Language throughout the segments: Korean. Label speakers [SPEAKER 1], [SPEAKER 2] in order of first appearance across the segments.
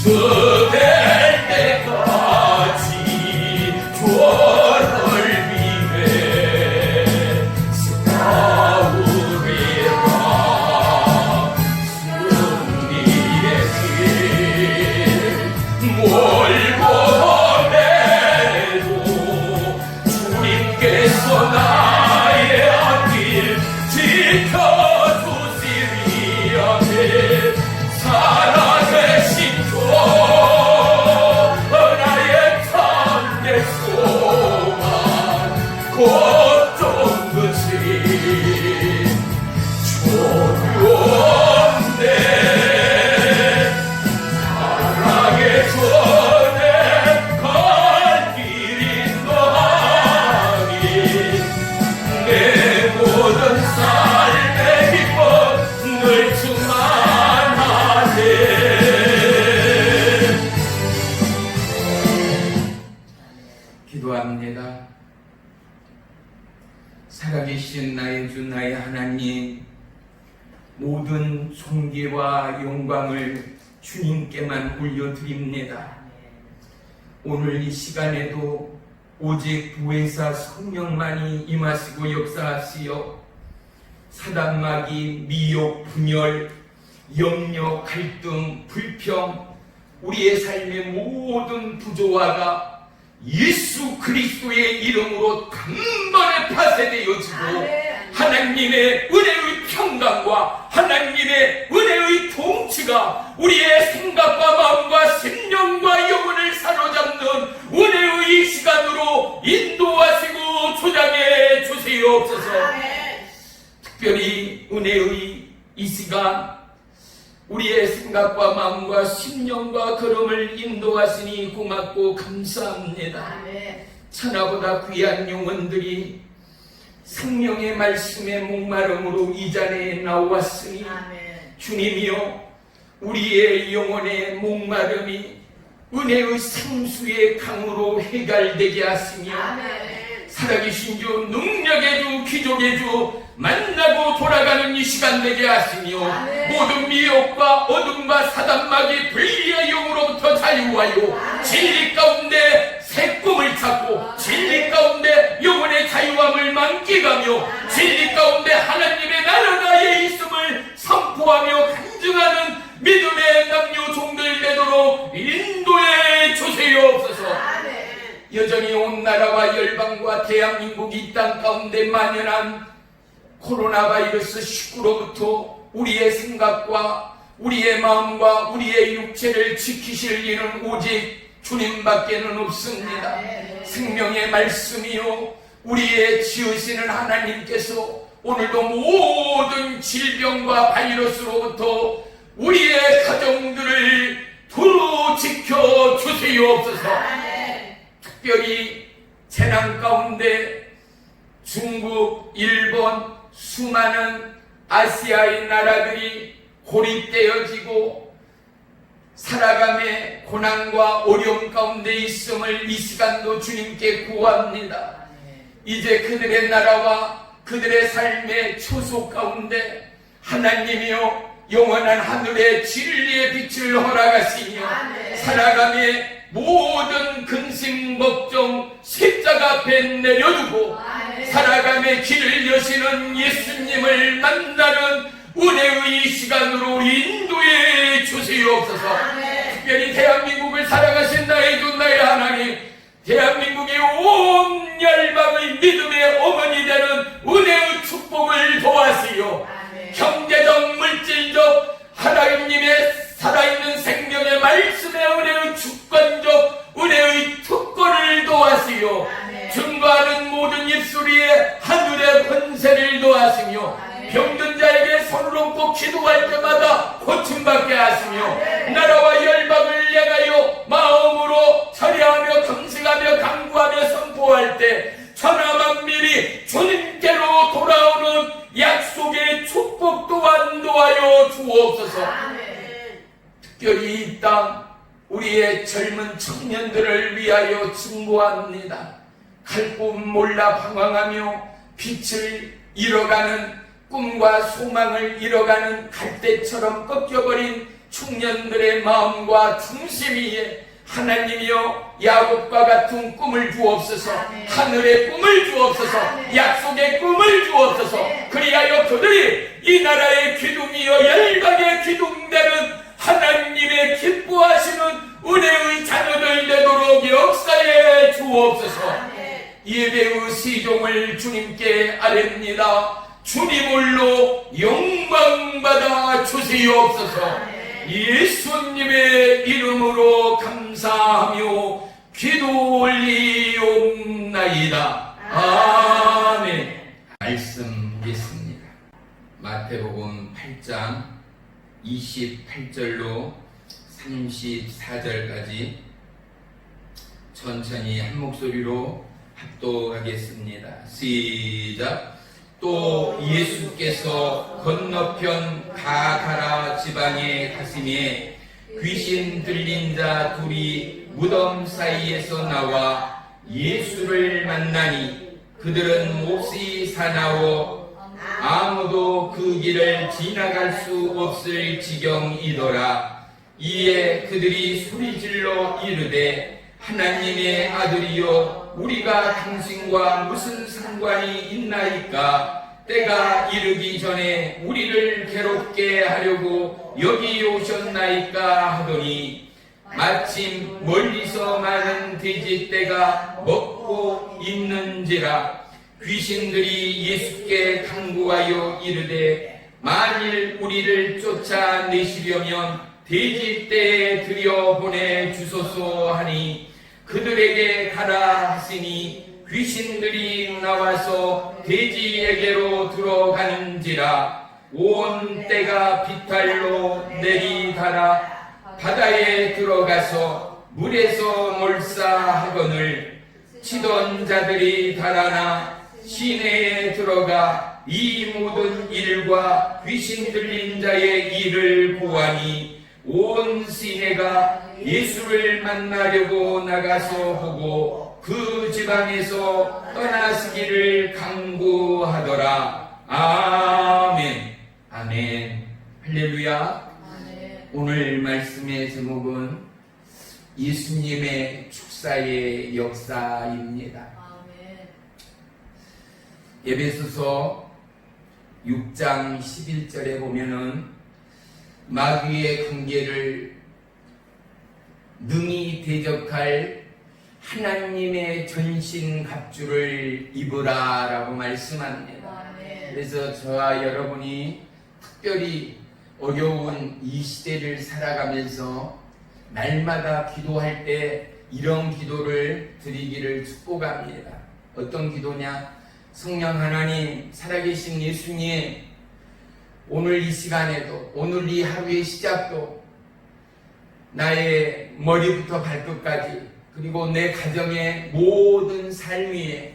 [SPEAKER 1] 저될 때까지 주를 위해 싸우리라. 승리의 길 멀고 해도 주님께서 나의 앞길 지켜주시리. 아멘. 살아계신 주 나의 참된 소망 곧좀 그치 조용대 사랑의 전에 갈 길인 너하니 내 모든 삶의 기쁨 늘 충만하네. 기도합니다. 살아계신 나의 주 나의 하나님, 모든 존귀와 영광을 주님께만 올려드립니다. 오늘 이 시간에도 오직 부회사 성령만이 임하시고 역사하시어 사단마귀, 미혹, 분열, 염려, 갈등, 불평, 우리의 삶의 모든 부조화가 예수 그리스도의 이름으로 단번에 파쇄되어지고 하나님의 은혜의 평강과 하나님의 은혜의 통치가 우리의 생각과 마음과 심령과 영혼을 사로잡는 은혜의 시간으로 인도하시고 조장해 주시옵소서. 특별히 은혜의 이 시간 우리의 생각과 마음과 심령과 걸음을 인도하시니 고맙고 감사합니다. 천하보다 귀한 영혼들이 생명의 말씀의 목마름으로 이 자리에 나왔으니 주님이여 우리의 영혼의 목마름이 은혜의 생수의 강으로 해결되게 하시며 살아계신 주, 능력의 주, 기적의 주 만나고 돌아가는 이 시간 되게 하시며 모든 미혹과 어둠과 사단마귀 불의의 영으로부터 자유하여 진리 가운데 새 꿈을 찾고 진리 가운데 영혼의 자유함을 만끽하며 진리 가운데 하나님의 나라가 있음을 선포하며 간증하는 믿음의 남녀 종들 되도록 인도해 주시옵소서. 여전히 온 나라와 열방과 대한민국 이 땅 가운데 만연한 코로나 바이러스 19로부터 우리의 생각과 우리의 마음과 우리의 육체를 지키실 이는 오직 주님밖에는 없습니다. 생명의 말씀이요 우리의 지으시는 하나님께서 오늘도 모든 질병과 바이러스로부터 우리의 가정들을 두루 지켜 주시옵소서. 특별히 재난 가운데 중국, 일본, 수많은 아시아의 나라들이 고립되어지고 살아감의 고난과 어려움 가운데 있음을 이 시간도 주님께 구합니다. 이제 그들의 나라와 그들의 삶의 초소 가운데 하나님이여 영원한 하늘의 진리의 빛을 허락하시며 살아감의 모든 근심 걱정 십자가 앞에 내려두고 살아감의 길을 여시는 예수님을 만나는 은혜의 시간으로 인도해 주시옵소서. 특별히 대한민국을 살아가신 나의 주 나의 하나님, 대한민국의 온 열방의 믿음의 어머니 되는 은혜의 축복을 도와시오. 경제적 물질적 하나님의 살아있는 생명의 말씀의 은혜의 주권적 은혜의 특권을 도와시오. 증거하는 모든 입술에 하늘의 권세를 도하시며 병든 자에게 손을 얹고 기도할 때마다 고침받게 하시며 나라와 열방을 향하여 마음으로 절여하며 금식하며 간구하며 선포할 때 천하만민이 주님께로 돌아오는 약속의 축복 또한 도하여 주옵소서. 특별히 이 땅 우리의 젊은 청년들을 위하여 증거합니다. 갈 곳 몰라 방황하며 빛을 잃어가는 꿈과 소망을 잃어가는 갈대처럼 꺾여버린 청년들의 마음과 중심 위에 하나님이여 야곱과 같은 꿈을 주옵소서. 하늘의 꿈을 주옵소서. 약속의 꿈을 주옵소서. 그리하여 그들이 이 나라의 기둥이여 열방의 기둥되는 하나님의 기뻐하시는 은혜의 자녀들 되도록 역사해 주옵소서. 예배의 시종을 주님께 아뢰옵니다. 주님을로 영광받아 주시옵소서. 예수님의 이름으로 감사하며 기도 올리옵나이다. 아멘. 말씀 보겠습니다. 마태복음 8장 28절로 34절까지 천천히 한 목소리로 합독하겠습니다. 시작. 또 예수께서 건너편 가다라 지방에 가시매 귀신 들린 자 둘이 무덤 사이에서 나와 예수를 만나니 그들은 몹시 사나워 아무도 그 길을 지나갈 수 없을 지경이더라. 이에 그들이 소리질러 이르되 하나님의 아들이여 우리가 당신과 무슨 상관이 있나이까? 때가 이르기 전에 우리를 괴롭게 하려고 여기 오셨나이까? 하더니 마침 멀리서 많은 돼지떼가 먹고 있는지라. 귀신들이 예수께 간구하여 이르되 만일 우리를 쫓아내시려면 돼지떼에 들여보내 주소서 하니 그들에게 가라 하시니 귀신들이 나와서 돼지에게로 들어가는지라. 온 떼가 비탈로 내리달아 바다에 들어가서 물에서 몰사하거늘 치던 자들이 달아나 시내에 들어가 이 모든 일과 귀신 들린 자의 일을 보아니 온 시내가 예수를 만나려고 나가서 보고 그 지방에서 떠나시기를 간구하더라. 아멘. 아멘. 할렐루야. 아멘. 오늘 말씀의 제목은 예수님의 축사의 역사입니다. 아멘. 에베소서 6장 11절에 보면은 마귀의 관계를 능히 대적할 하나님의 전신 갑주를 입으라 라고 말씀합니다. 그래서 저와 여러분이 특별히 어려운 이 시대를 살아가면서 날마다 기도할 때 이런 기도를 드리기를 축복합니다. 어떤 기도냐? 성령 하나님, 살아계신 예수님, 오늘 이 시간에도, 오늘 이 하루의 시작도 나의 머리부터 발끝까지 그리고 내 가정의 모든 삶 위에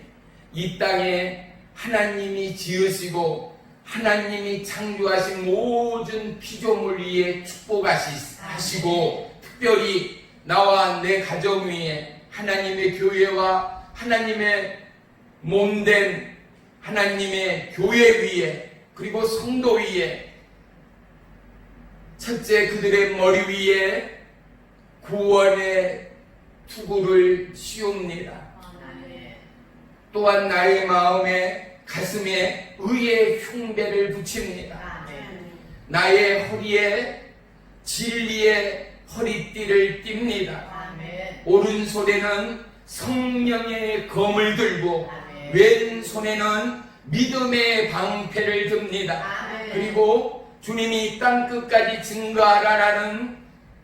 [SPEAKER 1] 이 땅에 하나님이 지으시고 하나님이 창조하신 모든 피조물 위에 축복하시고 특별히 나와 내 가정 위에 하나님의 교회와 하나님의 몸된 하나님의 교회 위에 그리고 성도 위에 첫째 그들의 머리 위에 구원의 투구를 씌웁니다. 또한 나의 마음에 가슴에 의의 흉배를 붙입니다. 나의 허리에 진리의 허리띠를 띱니다. 오른손에는 성령의 검을 들고 왼손에는 믿음의 방패를 듭니다. 그리고 주님이 땅끝까지 증거하라라는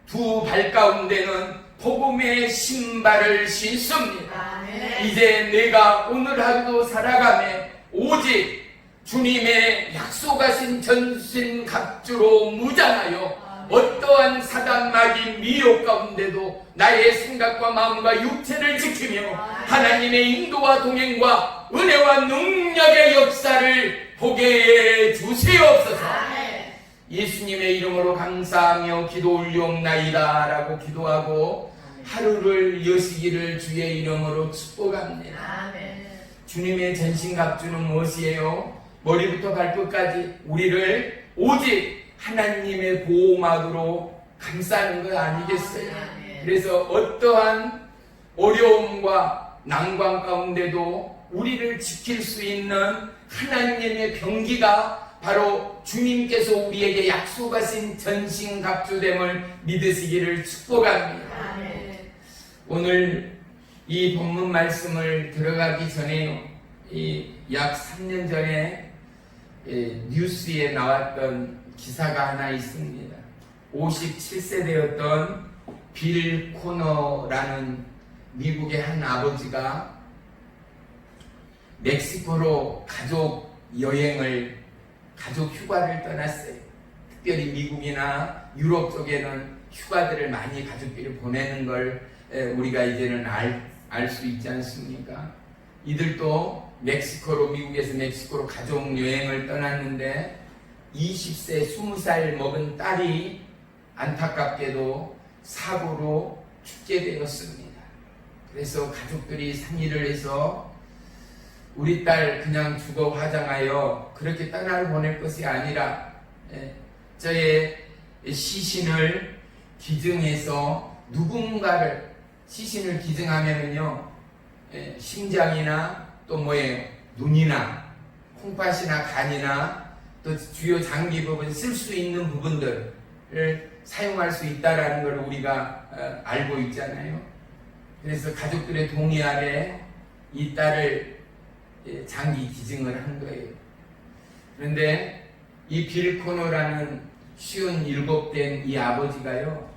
[SPEAKER 1] 두 발 가운데는 복음의 신발을 신습니다. 이제 내가 오늘 하루도 살아가며 오직 주님의 약속하신 전신 갑주로 무장하여 어떠한 사단 마귀 미혹 가운데도 나의 생각과 마음과 육체를 지키며 하나님의 인도와 동행과 은혜와 능력의 역사를 보게 해 주시옵소서. 예수님의 이름으로 감사하며 기도 올리옵나이다 라고 기도하고 하루를 여시기를 주의 이름으로 축복합니다. 주님의 전신갑주는 무엇이에요? 머리부터 발끝까지 우리를 오직 하나님의 보호막으로 감싸는 거 아니겠어요? 그래서 어떠한 어려움과 난관 가운데도 우리를 지킬 수 있는 하나님의 병기가 바로 주님께서 우리에게 약속하신 전신갑주됨을 믿으시기를 축복합니다. 오늘 이 본문 말씀을 들어가기 전에 약 3년 전에 뉴스에 나왔던 기사가 하나 있습니다. 57세 되었던 빌 코너라는 미국의 한 아버지가 멕시코로 가족 휴가를 떠났어요. 특별히 미국이나 유럽 쪽에는 휴가들을 많이 가족끼리 보내는 걸 우리가 이제는 알 수 있지 않습니까? 이들도 미국에서 멕시코로 가족 여행을 떠났는데 20세, 20살 먹은 딸이 안타깝게도 사고로 죽게 되었습니다. 그래서 가족들이 상의를 해서 우리 딸 그냥 죽어 화장하여 그렇게 떠날 보낼 것이 아니라 저의 시신을 기증해서 누군가를 시신을 기증하면은요 심장이나 또 눈이나 콩팥이나 간이나 또 주요 장기 부분 쓸 수 있는 부분들을 사용할 수 있다라는 걸 우리가 알고 있잖아요. 그래서 가족들의 동의 아래 이 딸을 장기 기증을 한 거예요. 그런데 이 빌 코너라는 57된 이 아버지가요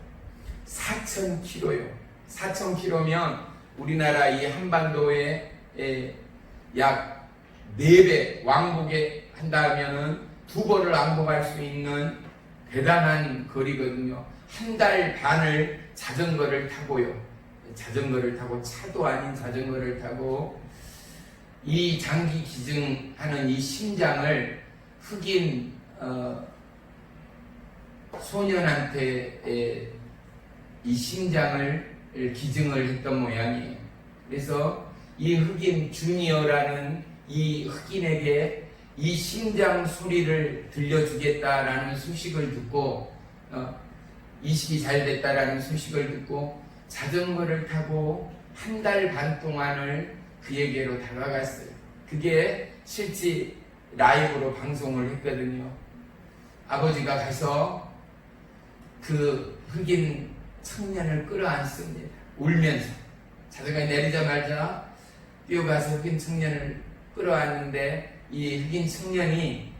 [SPEAKER 1] 4,000kg요. 4,000kg면 우리나라 이 한반도에 약 4배 왕복에 한다면은 2번을 왕복할 수 있는 대단한 거리거든요. 한 달 반을 자전거를 타고요. 자전거를 타고 차도 아닌 자전거를 타고 이 장기 기증하는 이 심장을 흑인 소년한테 이 심장을 기증을 했던 모양이에요. 그래서 이 흑인 주니어라는 이 흑인에게 이 심장 소리를 들려주겠다라는 소식을 듣고 이식이 잘 됐다라는 소식을 듣고 자전거를 타고 한 달 반 동안을 그에게로 다가갔어요. 그게 실제 라이브로 방송을 했거든요. 아버지가 가서 그 흑인 청년을 끌어안습니다. 울면서 자전거에 내리자마자 뛰어가서 흑인 청년을 끌어안는데 이 흑인 청년이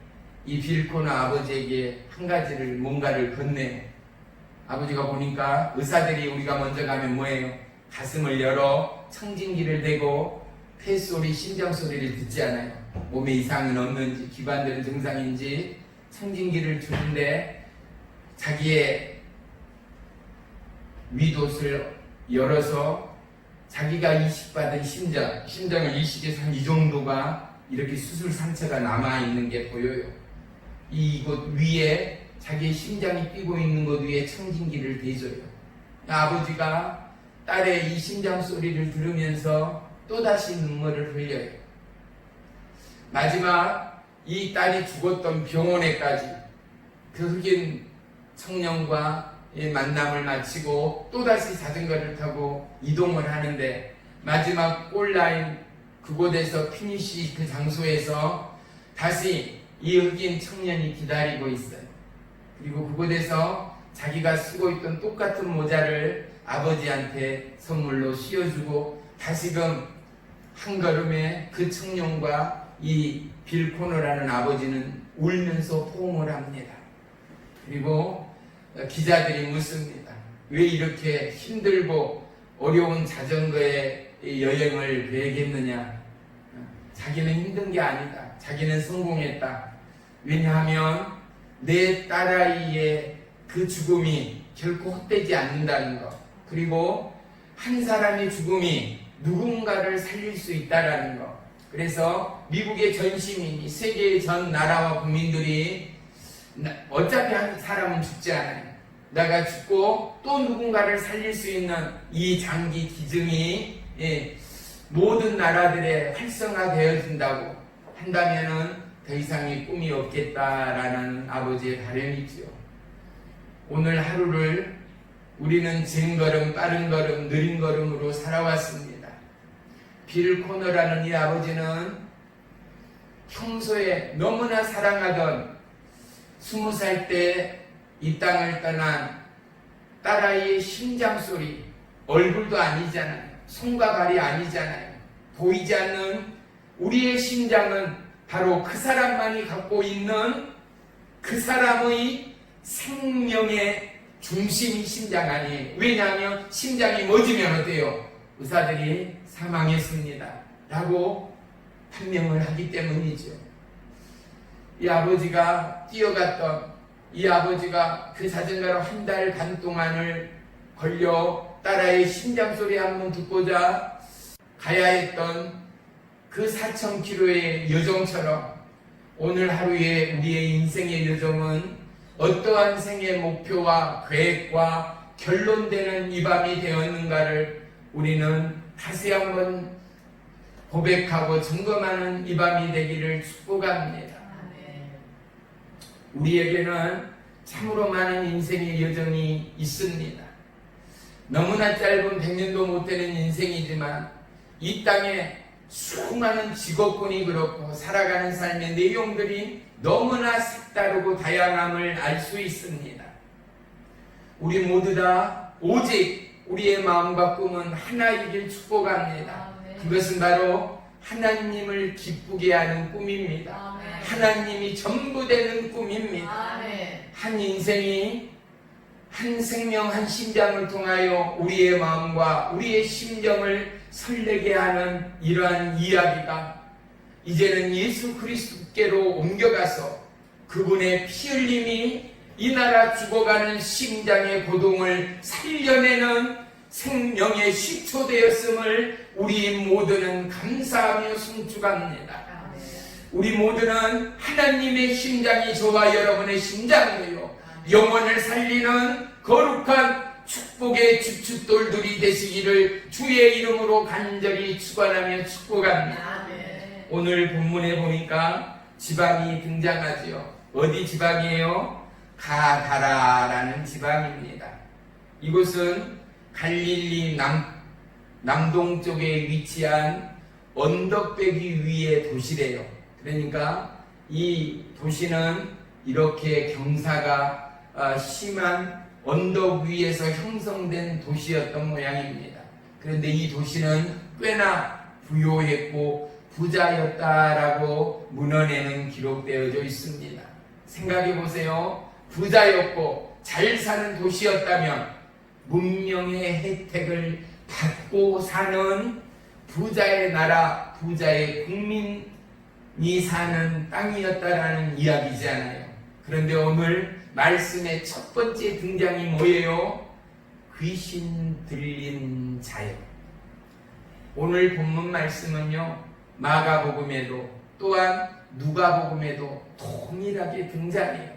[SPEAKER 1] 이 빌 코너 아버지에게 한 가지를 뭔가를 건네요. 아버지가 보니까 의사들이 우리가 먼저 가면 뭐예요? 가슴을 열어 청진기를 대고 폐소리, 심장소리를 듣지 않아요. 몸에 이상은 없는지, 기관들은 정상인지 청진기를 주는데 자기의 위옷을 열어서 자기가 이식받은 심장을 이식해서 한 이 정도가 이렇게 수술 상처가 남아있는 게 보여요. 이곳 위에 자기의 심장이 뛰고 있는 것 위에 청진기를 대줘요. 아버지가 딸의 이 심장 소리를 들으면서 또다시 눈물을 흘려요. 마지막 이 딸이 죽었던 병원에까지 그 흑인 청년과 만남을 마치고 또다시 자전거를 타고 이동을 하는데 마지막 골라인 그곳에서 피니시 그 장소에서 다시 이 흑인 청년이 기다리고 있어요. 그리고 그곳에서 자기가 쓰고 있던 똑같은 모자를 아버지한테 선물로 씌워주고 다시금 한 걸음에 그 청년과 이 빌 코너라는 아버지는 울면서 포옹을 합니다. 그리고 기자들이 묻습니다. 왜 이렇게 힘들고 어려운 자전거의 여행을 계획했느냐? 자기는 힘든 게 아니다. 자기는 성공했다. 왜냐하면 내 딸아이의 그 죽음이 결코 헛되지 않는다는 것. 그리고 한 사람의 죽음이 누군가를 살릴 수 있다는 것. 그래서 미국의 전 시민이 세계의 전 나라와 국민들이 어차피 한 사람은 죽지 않아요. 내가 죽고 또 누군가를 살릴 수 있는 이 장기 기증이 모든 나라들에 활성화되어진다고 한다면은 더 이상의 꿈이 없겠다라는 아버지의 바람이지요. 오늘 하루를 우리는 진걸음, 빠른 걸음, 느린 걸음으로 살아왔습니다. 빌 코너라는 이 아버지는 평소에 너무나 사랑하던 20살 때 이 땅을 떠난 딸아이의 심장소리, 얼굴도 아니잖아요. 손과 발이 아니잖아요. 보이지 않는 우리의 심장은 바로 그 사람만이 갖고 있는 그 사람의 생명의 중심이 심장 아니에요. 왜냐하면 심장이 멎으면 어때요? 의사들이 사망했습니다 라고 판명을 하기 때문이죠. 이 아버지가 뛰어갔던, 이 아버지가 그 자전거로 1달 반 동안을 걸려 딸아이의 심장소리 한번 듣고자 가야 했던 그 4,000km의 여정처럼 오늘 하루의 우리의 인생의 여정은 어떠한 생의 목표와 계획과 결론되는 이 밤이 되었는가를 우리는 다시 한번 고백하고 점검하는 이 밤이 되기를 축복합니다. 우리에게는 참으로 많은 인생의 여정이 있습니다. 너무나 짧은 100년도 못 되는 인생이지만 이 땅에 수많은 직업군이 그렇고 살아가는 삶의 내용들이 너무나 색다르고 다양함을 알 수 있습니다. 우리 모두 다 오직 우리의 마음과 꿈은 하나이길 축복합니다. 그것은 바로 하나님을 기쁘게 하는 꿈입니다. 하나님이 전부 되는 꿈입니다. 한 인생이 한 생명 한 심장을 통하여 우리의 마음과 우리의 심정을 설레게 하는 이러한 이야기가 이제는 예수 그리스도께로 옮겨가서 그분의 피 흘림이 이 나라 죽어가는 심장의 고동을 살려내는 생명의 시초 되었음을 우리 모두는 감사하며 순축합니다. 우리 모두는 하나님의 심장이 저와 여러분의 심장이에요. 영혼을 살리는 거룩한 축복의 주춧돌들이 되시기를 주의 이름으로 간절히 축원하며 축복합니다. 오늘 본문에 보니까 지방이 등장하지요. 어디 지방이에요? 가다라라는 지방입니다. 이곳은 갈릴리 남동쪽에 위치한 언덕배기 위의 도시래요. 그러니까 이 도시는 이렇게 경사가 심한 언덕 위에서 형성된 도시였던 모양입니다. 그런데 이 도시는 꽤나 부요했고 부자였다라고 문헌에는 기록되어져 있습니다. 생각해 보세요. 부자였고 잘 사는 도시였다면 문명의 혜택을 받고 사는 부자의 나라, 부자의 국민이 사는 땅이었다라는 이야기잖아요. 그런데 오늘 말씀의 첫 번째 등장이 뭐예요? 귀신 들린 자요. 오늘 본문 말씀은요, 마가복음에도 또한 누가복음에도 동일하게 등장해요.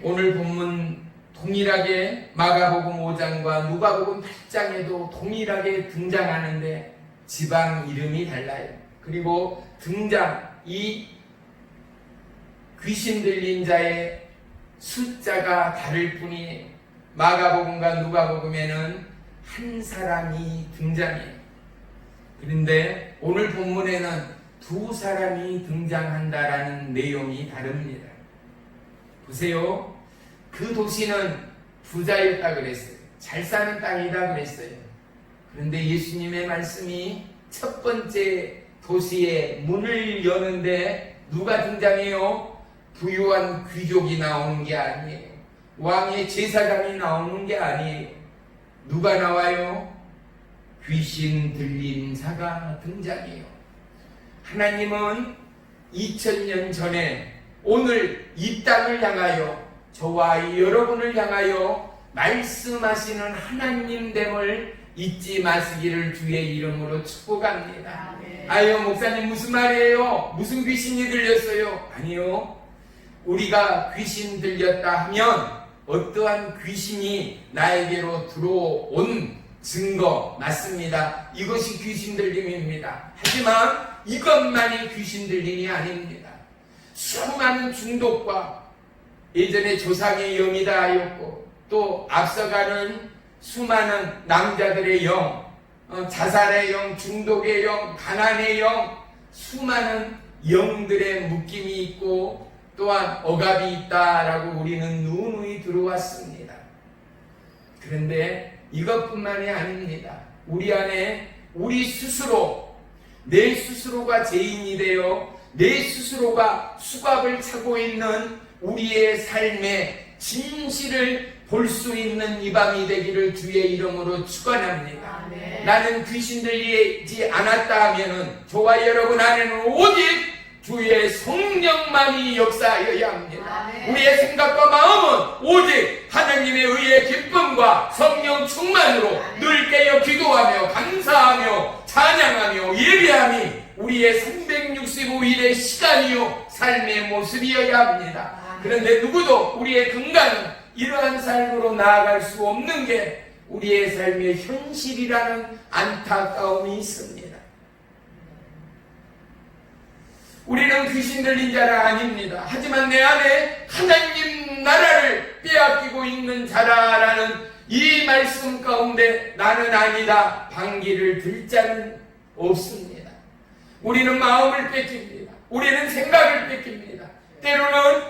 [SPEAKER 1] 오늘 본문 동일하게 마가복음 5장과 누가복음 8장에도 동일하게 등장하는데 지방 이름이 달라요. 그리고 이 귀신 들린 자의 숫자가 다를 뿐이에요. 마가복음과 누가복음에는 한 사람이 등장해요. 그런데 오늘 본문에는 두 사람이 등장한다라는 내용이 다릅니다. 보세요. 그 도시는 부자였다 그랬어요. 잘 사는 땅이다 그랬어요. 그런데 예수님의 말씀이 첫 번째 도시의 문을 여는데 누가 등장해요? 부유한 귀족이 나오는 게 아니에요. 왕의 제사장이 나오는 게 아니에요. 누가 나와요? 귀신 들린 자가 등장해요. 하나님은 2000년 전에 오늘 이 땅을 향하여 저와 여러분을 향하여 말씀하시는 하나님됨을 잊지 마시기를 주의 이름으로 축복합니다. 아유, 목사님 무슨 말이에요? 무슨 귀신이 들렸어요? 아니요. 우리가 귀신 들렸다 하면 어떠한 귀신이 나에게로 들어온 증거 맞습니다. 이것이 귀신 들림입니다. 하지만 이것만이 귀신 들림이 아닙니다. 수많은 중독과 예전에 조상의 영이다 하였고, 또 앞서가는 수많은 남자들의 영, 자살의 영, 중독의 영, 가난의 영, 수많은 영들의 묶임이 있고 또한 억압이 있다라고 우리는 누누이 들어왔습니다. 그런데 이것뿐만이 아닙니다. 우리 안에 우리 스스로, 내 스스로가 죄인이 되어 내 스스로가 수갑을 차고 있는 우리의 삶의 진실을 볼 수 있는 이 밤이 되기를 주의 이름으로 축원합니다. 나는 귀신 들리지 않았다 하면은 저와 여러분 안에는 오직 주의 성령만이 역사하여야 합니다. 우리의 생각과 마음은 오직 하나님의 의의 기쁨과 성령 충만으로 늘 깨어 기도하며 감사하며 찬양하며 예배함이 우리의 365일의 시간이요 삶의 모습이어야 합니다. 그런데 누구도 우리의 근간은 이러한 삶으로 나아갈 수 없는 게 우리의 삶의 현실이라는 안타까움이 있습니다. 우리는 귀신 들린 자라 아닙니다. 하지만 내 안에 하나님 나라를 빼앗기고 있는 자라라는 이 말씀 가운데 나는 아니다 반기를 들 자는 없습니다. 우리는 마음을 뺏깁니다. 우리는 생각을 뺏깁니다. 때로는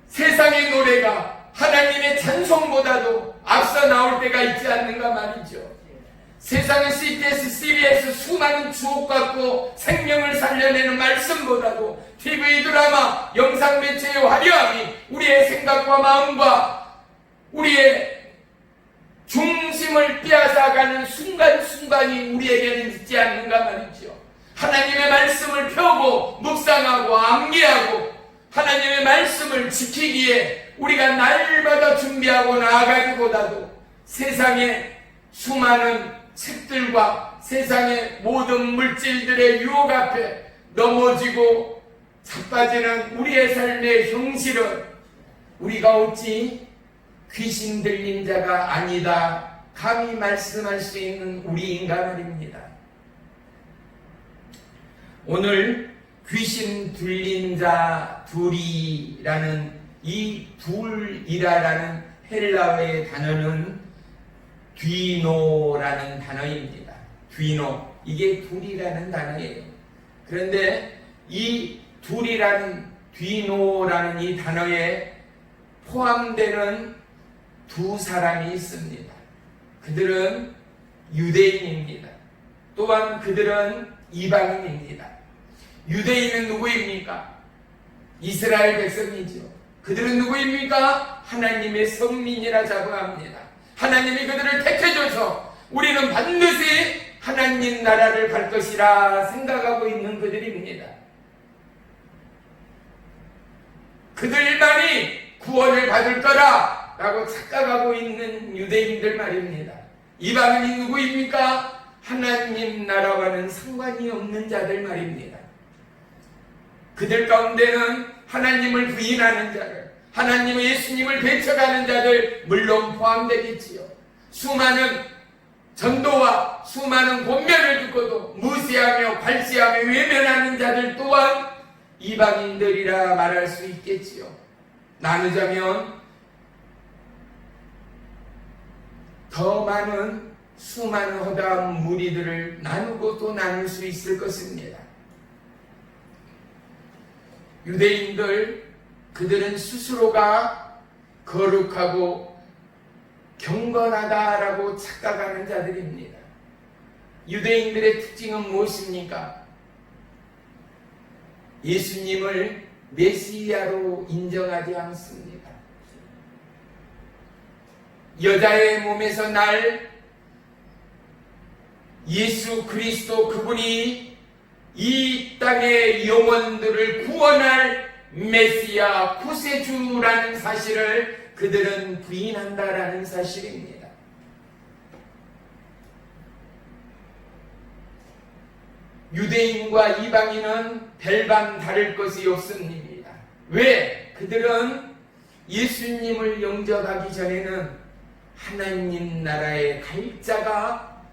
[SPEAKER 1] 세상의 노래가 하나님의 찬송보다도 앞서 나올 때가 있지 않는가 말이죠. 세상의 CBS, CBS 수많은 주옥 같고 생명을 살려내는 말씀보다도 TV 드라마, 영상 매체의 화려함이 우리의 생각과 마음과 우리의 중심을 빼앗아가는 순간순간이 우리에게는 있지 않는가 말이죠. 하나님의 말씀을 펴고 묵상하고 암기하고 하나님의 말씀을 지키기에 우리가 날마다 준비하고 나아가기보다도 세상의 수많은 책들과 세상의 모든 물질들의 유혹 앞에 넘어지고 자빠지는 우리의 삶의 형실은 우리가 어찌 귀신 들린 자가 아니다 감히 말씀할 수 있는 우리인가 말입니다. 오늘 귀신 들린 자 둘이라는 이 둘이라는 헬라어의 단어는 뒤노라는 단어입니다. 뒤노, 이게 둘이라는 단어예요. 그런데 이 둘이라는 뒤노라는 이 단어에 포함되는 두 사람이 있습니다. 그들은 유대인입니다. 또한 그들은 이방인입니다. 유대인은 누구입니까? 이스라엘 백성이죠. 그들은 누구입니까? 하나님의 성민이라 자부합니다. 하나님이 그들을 택해줘서 우리는 반드시 하나님 나라를 갈 것이라 생각하고 있는 그들입니다. 그들만이 구원을 받을 거라 라고 착각하고 있는 유대인들 말입니다. 이방인이 누구입니까? 하나님 나라와는 상관이 없는 자들 말입니다. 그들 가운데는 하나님을 부인하는 자들, 하나님 예수님을 배척하는 자들 물론 포함되겠지요. 수많은 전도와 수많은 권면을 듣고도 무시하며 발시하며 외면하는 자들 또한 이방인들이라 말할 수 있겠지요. 나누자면 더 많은 수많은 허다한 무리들을 나누고 또 나눌 수 있을 것입니다. 유대인들, 그들은 스스로가 거룩하고 경건하다라고 착각하는 자들입니다. 유대인들의 특징은 무엇입니까? 예수님을 메시아로 인정하지 않습니다. 여자의 몸에서 날 예수 그리스도 그분이 이 땅의 영혼들을 구원할 메시아 구세주라는 사실을 그들은 부인한다라는 사실입니다. 유대인과 이방인은 별반 다를 것이 없습니다. 왜? 그들은 예수님을 영접하기 전에는 하나님 나라에 갈 자가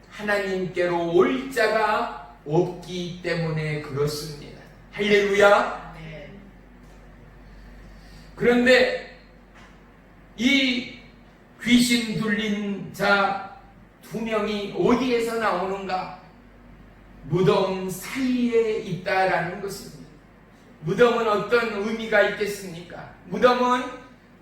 [SPEAKER 1] 하나님께로 올 자가 없기 때문에 그렇습니다. 할렐루야. 그런데 이 귀신 들린 자 2명이 어디에서 나오는가? 무덤 사이에 있다라는 것입니다. 무덤은 어떤 의미가 있겠습니까? 무덤은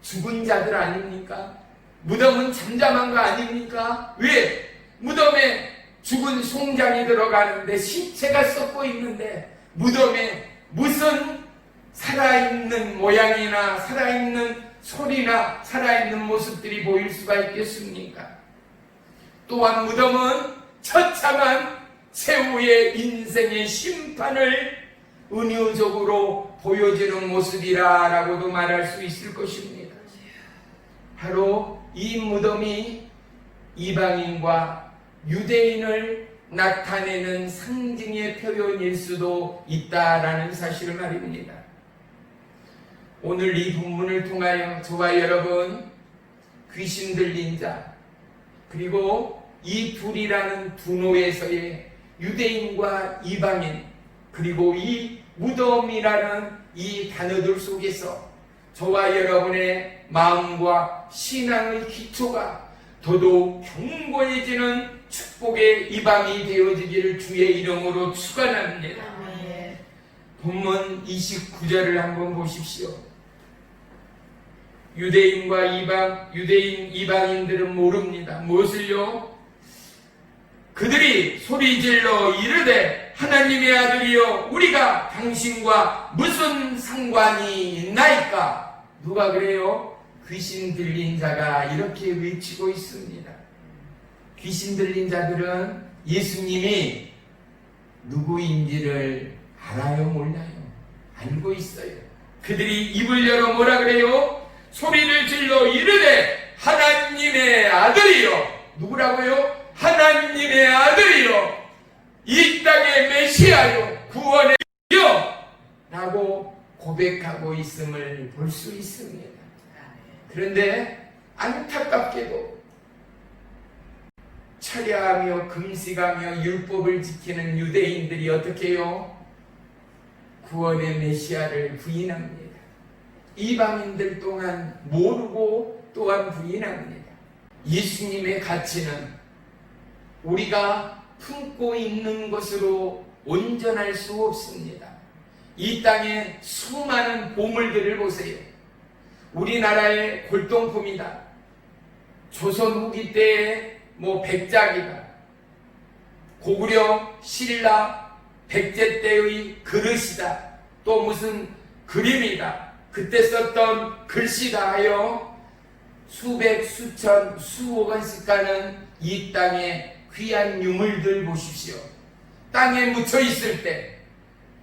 [SPEAKER 1] 죽은 자들 아닙니까? 무덤은 잠잠한 거 아닙니까? 왜? 무덤에 죽은 송장이 들어가는데 신체가 썩고 있는데 무덤에 무슨 살아있는 모양이나 살아있는 소리나 살아있는 모습들이 보일 수가 있겠습니까? 또한 무덤은 처참한 최후의 인생의 심판을 은유적으로 보여주는 모습이라고도 말할 수 있을 것입니다. 바로 이 무덤이 이방인과 유대인을 나타내는 상징의 표현일 수도 있다라는 사실을 말입니다. 오늘 이 본문을 통하여 저와 여러분 귀신 들린 자 그리고 이 둘이라는 분호에서의 유대인과 이방인 그리고 이 무덤이라는 이 단어들 속에서 저와 여러분의 마음과 신앙의 기초가 더더욱 견고해지는 축복의 이방이 되어지기를 주의 이름으로 축원합니다. 본문 29절을 한번 보십시오. 유대인 이방인들은 모릅니다. 무엇을요? 그들이 소리질러 이르되 하나님의 아들이여 우리가 당신과 무슨 상관이 있나이까? 누가 그래요? 귀신 들린 자가 이렇게 외치고 있습니다. 귀신 들린 자들은 예수님이 누구인지를 알아요, 몰라요? 알고 있어요. 그들이 입을 열어 뭐라 그래요? 소리를 질러 이르되 하나님의 아들이여. 누구라고요? 하나님의 아들이여. 이 땅의 메시아요, 구원의 여 라고 고백하고 있음을 볼 수 있습니다. 그런데 안타깝게도 철야하며 금식하며 율법을 지키는 유대인들이 어떻게 해요? 구원의 메시아를 부인합니다. 이방인들 또한 모르고 또한 부인합니다. 예수님의 가치는 우리가 품고 있는 것으로 온전할 수 없습니다. 이 땅의 수많은 보물들을 보세요. 우리나라의 골동품이다. 조선 후기 때의 백작이다. 고구려 신라 백제 때의 그릇이다. 또 무슨 그림이다. 그때 썼던 글씨다 하여 수백, 수천, 수억 원씩 가는 이 땅의 귀한 유물들 보십시오. 땅에 묻혀 있을 때,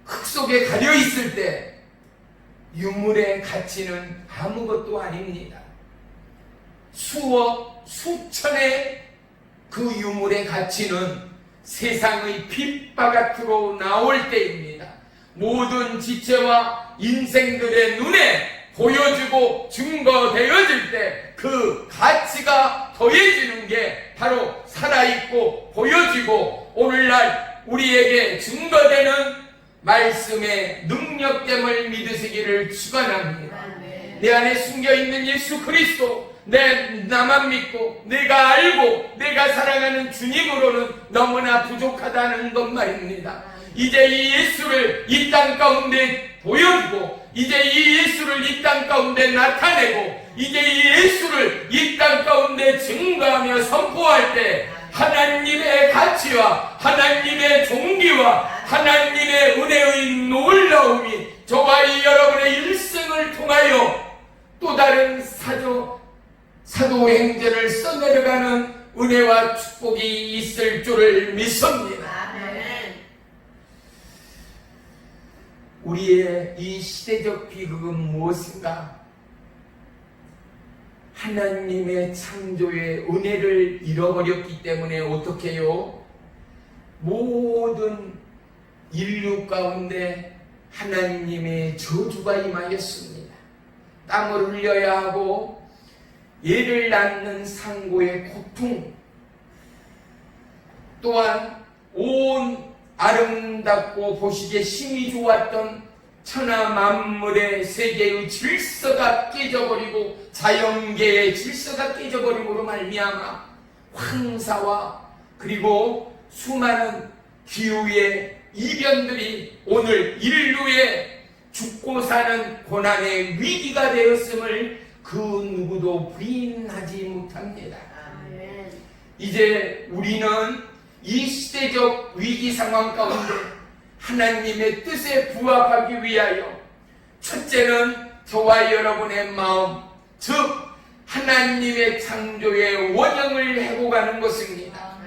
[SPEAKER 1] 흙 속에 가려 있을 때 유물의 가치는 아무것도 아닙니다. 수억, 수천의 그 유물의 가치는 세상의 빛바깥으로 나올 때입니다. 모든 지체와 인생들의 눈에 보여주고 증거되어질 때 그 가치가 더해지는 게 바로 살아있고 보여지고 오늘날 우리에게 증거되는 말씀의 능력됨을 믿으시기를 축원합니다. 내 안에 숨겨있는 예수 그리스도 나만 믿고 내가 알고 내가 사랑하는 주님으로는 너무나 부족하다는 것 말입니다. 이제 이 예수를 이 땅 가운데 보여주고 이제 이 예수를 이 땅 가운데 나타내고 이제 이 예수를 이 땅 가운데 증거하며 선포할 때 하나님의 가치와 하나님의 종기와 하나님의 은혜의 놀라움이 저와 이 여러분의 일생을 통하여 또 다른 사도행전을 써내려가는 은혜와 축복이 있을 줄을 믿습니다. 우리의 이 시대적 비극은 무엇인가? 하나님의 창조의 은혜를 잃어버렸기 때문에 어떻게 해요? 모든 인류 가운데 하나님의 저주가 임하였습니다. 땀을 흘려야 하고 애를 낳는 상고의 고통, 또한 온 아름답고 보시기에 힘이 좋았던 천하 만물의 세계의 질서가 깨져버리고 자연계의 질서가 깨져버림으로 말미암아 황사와 그리고 수많은 기후의 이변들이 오늘 인류의 죽고 사는 고난의 위기가 되었음을 그 누구도 부인하지 못합니다. 이제 우리는 이 시대적 위기 상황 가운데 하나님의 뜻에 부합하기 위하여 첫째는 저와 여러분의 마음, 즉 하나님의 창조의 원형을 회복하는 것입니다.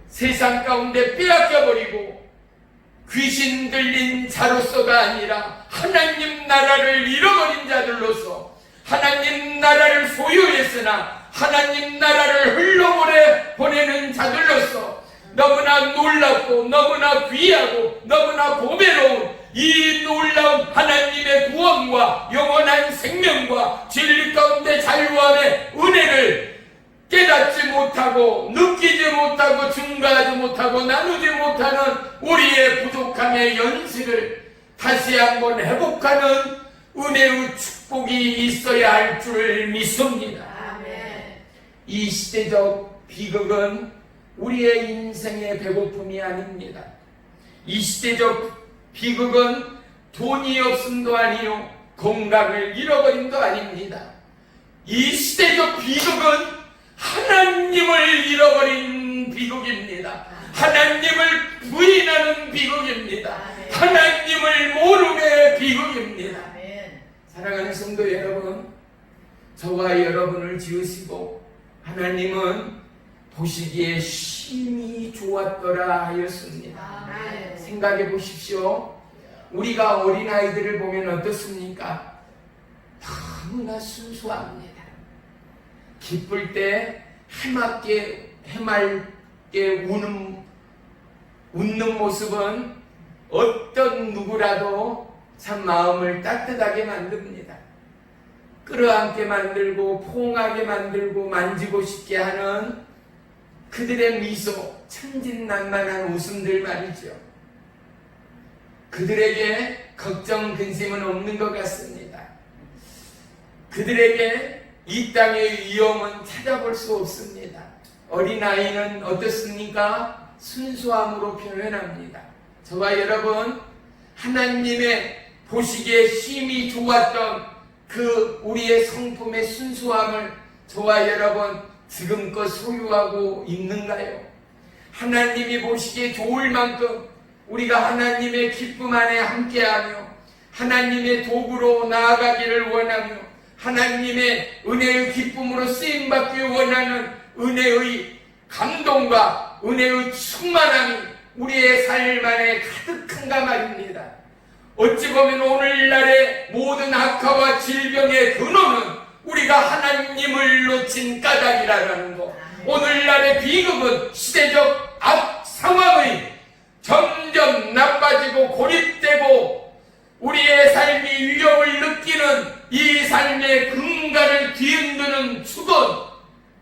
[SPEAKER 1] 세상 가운데 빼앗겨버리고 귀신 들린 자로서가 아니라 하나님 나라를 잃어버린 자들로서 하나님 나라를 소유했으나 하나님 나라를 흘러보내는 자들로서 너무나 놀랍고 너무나 귀하고 너무나 보배로운 이 놀라운 하나님의 구원과 영원한 생명과 진리 가운데 자유함의 은혜를 깨닫지 못하고 느끼지 못하고 증가하지 못하고 나누지 못하는 우리의 부족함의 연식을 다시 한번 회복하는 은혜의 축복이 있어야 할 줄 믿습니다. 이 시대적 비극은 우리의 인생의 배고픔이 아닙니다. 이 시대적 비극은 돈이 없음도 아니요 건강을 잃어버림도 아닙니다. 이 시대적 비극은 하나님을 잃어버린 비극입니다. 하나님을 부인하는 비극입니다. 하나님을 모르게 비극입니다. 사랑하는 성도 여러분, 저와 여러분을 지으시고 하나님은 보시기에 심히 좋았더라 하였습니다. 생각해 보십시오. 우리가 어린아이들을 보면 어떻습니까? 너무나 순수합니다. 기쁠 때 해맑게 웃는 모습은 어떤 누구라도 참 마음을 따뜻하게 만듭니다. 끌어안게 만들고 포옹하게 만들고 만지고 싶게 하는 그들의 미소, 천진난만한 웃음들 말이죠. 그들에게 걱정, 근심은 없는 것 같습니다. 그들에게 이 땅의 위험은 찾아볼 수 없습니다. 어린아이는 어떻습니까? 순수함으로 표현합니다. 저와 여러분, 하나님의 보시기에 심히 좋았던 그 우리의 성품의 순수함을 저와 여러분 지금껏 소유하고 있는가요? 하나님이 보시기에 좋을 만큼 우리가 하나님의 기쁨 안에 함께하며 하나님의 도구로 나아가기를 원하며 하나님의 은혜의 기쁨으로 쓰임받기 원하는 은혜의 감동과 은혜의 충만함이 우리의 삶 안에 가득한가 말입니다. 어찌 보면 오늘날의 모든 악화와 질병의 근원은 우리가 하나님을 놓친 까닭이라는 것. 오늘날의 비극은 시대적 상황의 점점 나빠지고 고립되고 우리의 삶이 위협을 느끼는 이 삶의 근간을 뒤흔드는 축은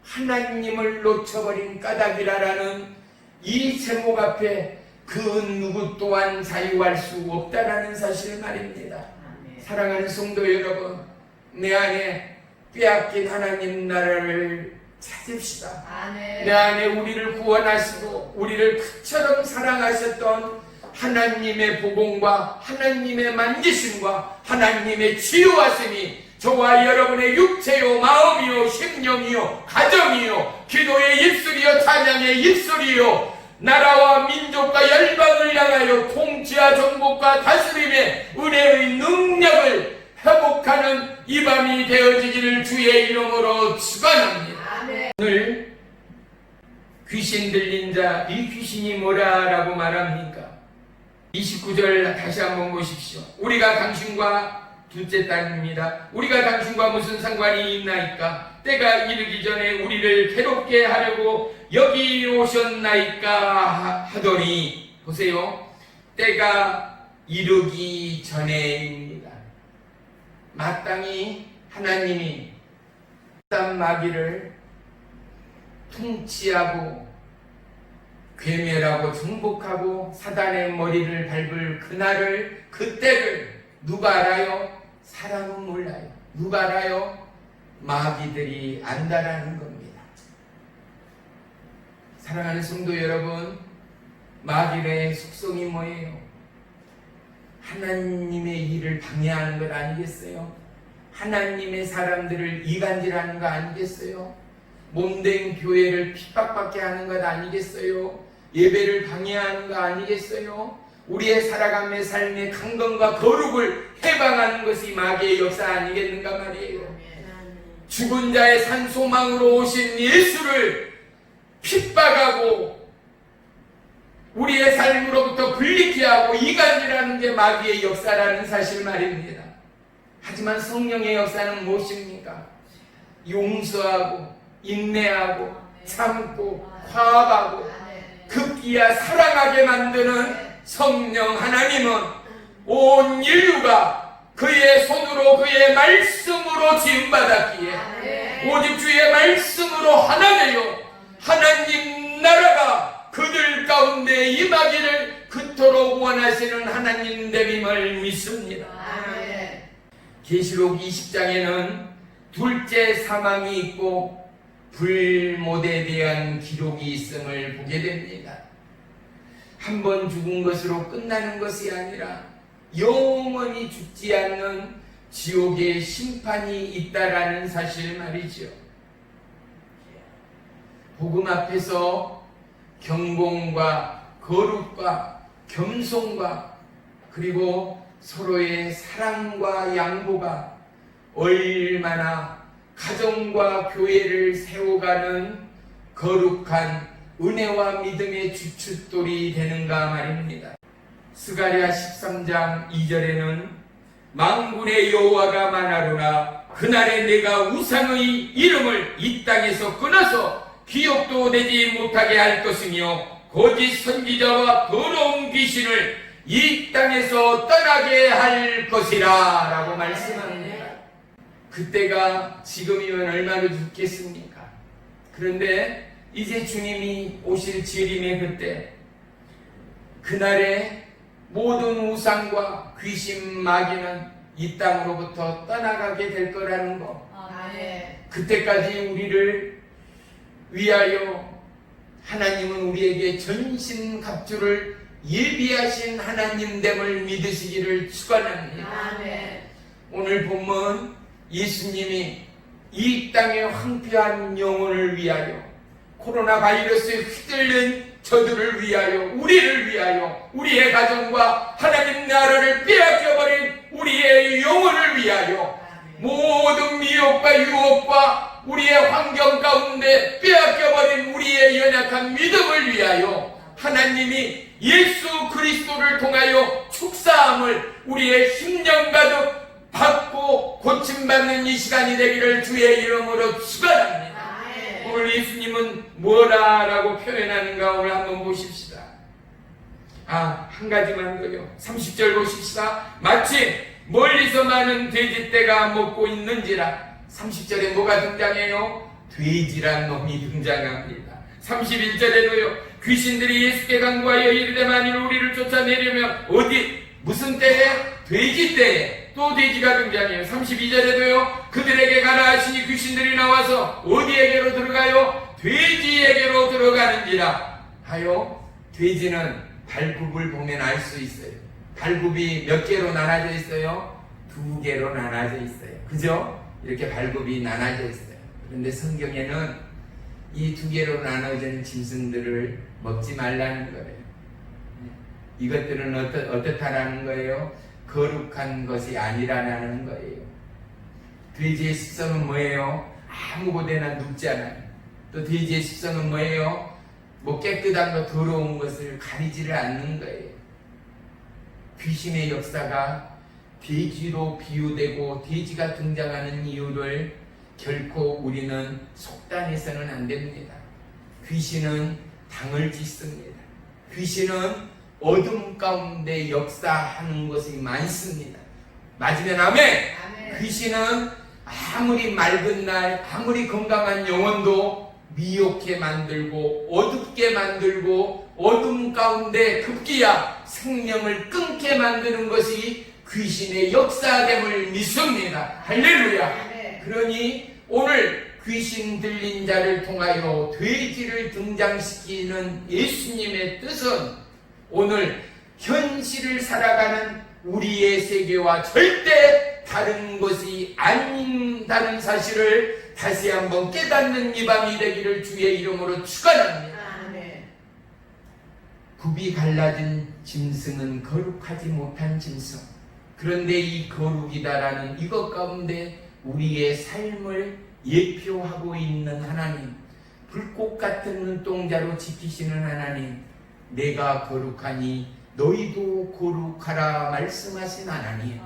[SPEAKER 1] 하나님을 놓쳐버린 까닭이라는 이 제목 앞에 그 누구 또한 자유할 수 없다라는 사실 말입니다. 사랑하는 성도 여러분, 내 안에 빼앗긴 하나님 나라를 찾읍시다. 내 안에 우리를 구원하시고 우리를 그처럼 사랑하셨던 하나님의 복음과 하나님의 만지심과 하나님의 치유하심이 저와 여러분의 육체요 마음이요 심령이요 가정이요 기도의 입술이요 찬양의 입술이요 나라와 민족과 열방을 향하여 통치와 정복과 다스림의 은혜의 능력을 회복하는 이 밤이 되어지기를 주의 이름으로 축원합니다. 오늘 귀신 들린 자, 이 귀신이 뭐라라고 말합니까? 29절 다시 한번 보십시오. 우리가 당신과 둘째 딸입니다. 우리가 당신과 무슨 상관이 있나이까? 때가 이르기 전에 우리를 괴롭게 하려고 여기 오셨나이까 하더니, 보세요. 때가 이르기 전에입니다. 마땅히 하나님이 사단 마귀를 통치하고 괴멸하고 정복하고 사단의 머리를 밟을 그날을, 그때를 누가 알아요? 사람은 몰라요. 누가 알아요? 마귀들이 안다라는 겁니다. 사랑하는 성도 여러분, 마귀의 속성이 뭐예요? 하나님의 일을 방해하는 것 아니겠어요? 하나님의 사람들을 이간질하는 거 아니겠어요? 몸된 교회를 핍박받게 하는 것 아니겠어요? 예배를 방해하는 거 아니겠어요? 우리의 살아감의 삶의 강건과 거룩을 해방하는 것이 마귀의 역사 아니겠는가 말이에요. 죽은 자의 산 소망으로 오신 예수를 핍박하고 우리의 삶으로부터 분리케 하고 이간질하는 게 마귀의 역사라는 사실 말입니다. 하지만 성령의 역사는 무엇입니까? 용서하고 인내하고 참고 화합하고 급기야 사랑하게 만드는 성령 하나님은 온 인류가 그의 손으로 그의 말씀으로 지음받았기에 오직 주의 말씀으로 하나 되어 하나님 나라가 그들 가운데 임하기를 그토록 원하시는 하나님 됨임을 믿습니다. 계시록 20장에는 둘째 사망이 있고 불못에 대한 기록이 있음을 보게 됩니다. 한 번 죽은 것으로 끝나는 것이 아니라 영원히 죽지 않는 지옥의 심판이 있다라는 사실 말이죠. 복음 앞에서 경공과 거룩과 겸손과 그리고 서로의 사랑과 양보가 얼마나 가정과 교회를 세워가는 거룩한 은혜와 믿음의 주춧돌이 되는가 말입니다. 스가랴 13장 2절에는 만군의 여호와가 말하노라 그날에 내가 우상의 이름을 이 땅에서 끊어서 기억도 되지 못하게 할 것이며 거짓 선지자와 더러운 귀신을 이 땅에서 떠나게 할 것이라 라고 말씀합니다. 그때가 지금이면 얼마나 좋겠습니까? 그런데 이제 주님이 오실 재림의 그때 그날에 모든 우상과 귀신 마귀는 이 땅으로부터 떠나가게 될 거라는 거. 그때까지 우리를 위하여 하나님은 우리에게 전신갑주를 예비하신 하나님됨을 믿으시기를 축원합니다. 오늘 본문 예수님이 이 땅의 황폐한 영혼을 위하여 코로나 바이러스에 휘둘린 저들을 위하여 우리를 위하여 우리의 가정과 하나님 나라를 빼앗겨버린 우리의 영혼을 위하여 모든 미혹과 유혹과 우리의 환경 가운데 빼앗겨버린 우리의 연약한 믿음을 위하여 하나님이 예수 그리스도를 통하여 축사함을 우리의 심령 가득 받고 고침받는 이 시간이 되기를 주의 이름으로 축원합니다. 오늘 예수님은 뭐라라고 표현하는가 오늘 한번 보십시다. 한 가지만 더요. 30절 보십시다. 마침 멀리서 많은 돼지떼가 먹고 있는지라. 30절에 뭐가 등장해요? 돼지란 놈이 등장합니다. 31절에도요. 귀신들이 예수께 간구하여 이르되 만일 우리를 쫓아내려면 어디 무슨 때에? 돼지 때에. 또 돼지가 등장해요. 32절에도요. 그들에게 가라 하시니 귀신들이 나와서 어디에게로 들어가요? 돼지에게로 들어가는지라 하여. 돼지는 발굽을 보면 알 수 있어요. 발굽이 몇 개로 나눠져 있어요? 2개로 나눠져 있어요. 그죠? 이렇게 발굽이 나눠져 있어요. 그런데 성경에는 이 2개로 나눠진 짐승들을 먹지 말라는 거예요. 이것들은 어떻다라는 거예요? 거룩한 것이 아니라는 거예요. 돼지의 식성은 뭐예요? 아무 곳에나 눕지 않아요. 또 돼지의 식성은 뭐예요? 깨끗한 거 더러운 것을 가리지를 않는 거예요. 귀신의 역사가 돼지로 비유되고 돼지가 등장하는 이유를 결코 우리는 속단해서는 안 됩니다. 귀신은 당을 짓습니다. 귀신은 어둠 가운데 역사하는 것이 많습니다. 맞으면 아멘. 귀신은 아무리 맑은 날 아무리 건강한 영혼도 미혹게 만들고 어둡게 만들고 어둠 가운데 급기야 생명을 끊게 만드는 것이 귀신의 역사됨을 믿습니다. 할렐루야. 그러니 오늘 귀신 들린 자를 통하여 돼지를 등장시키는 예수님의 뜻은 오늘 현실을 살아가는 우리의 세계와 절대 다른 것이 아닌다는 사실을 다시 한번 깨닫는 이 밤이 되기를 주의 이름으로 축원합니다. 굽이 갈라진 짐승은 거룩하지 못한 짐승. 그런데 이 거룩이다라는 이것 가운데 우리의 삶을 예표하고 있는 하나님, 불꽃 같은 눈동자로 지키시는 하나님, 내가 거룩하니 너희도 거룩하라 말씀하신 하나님.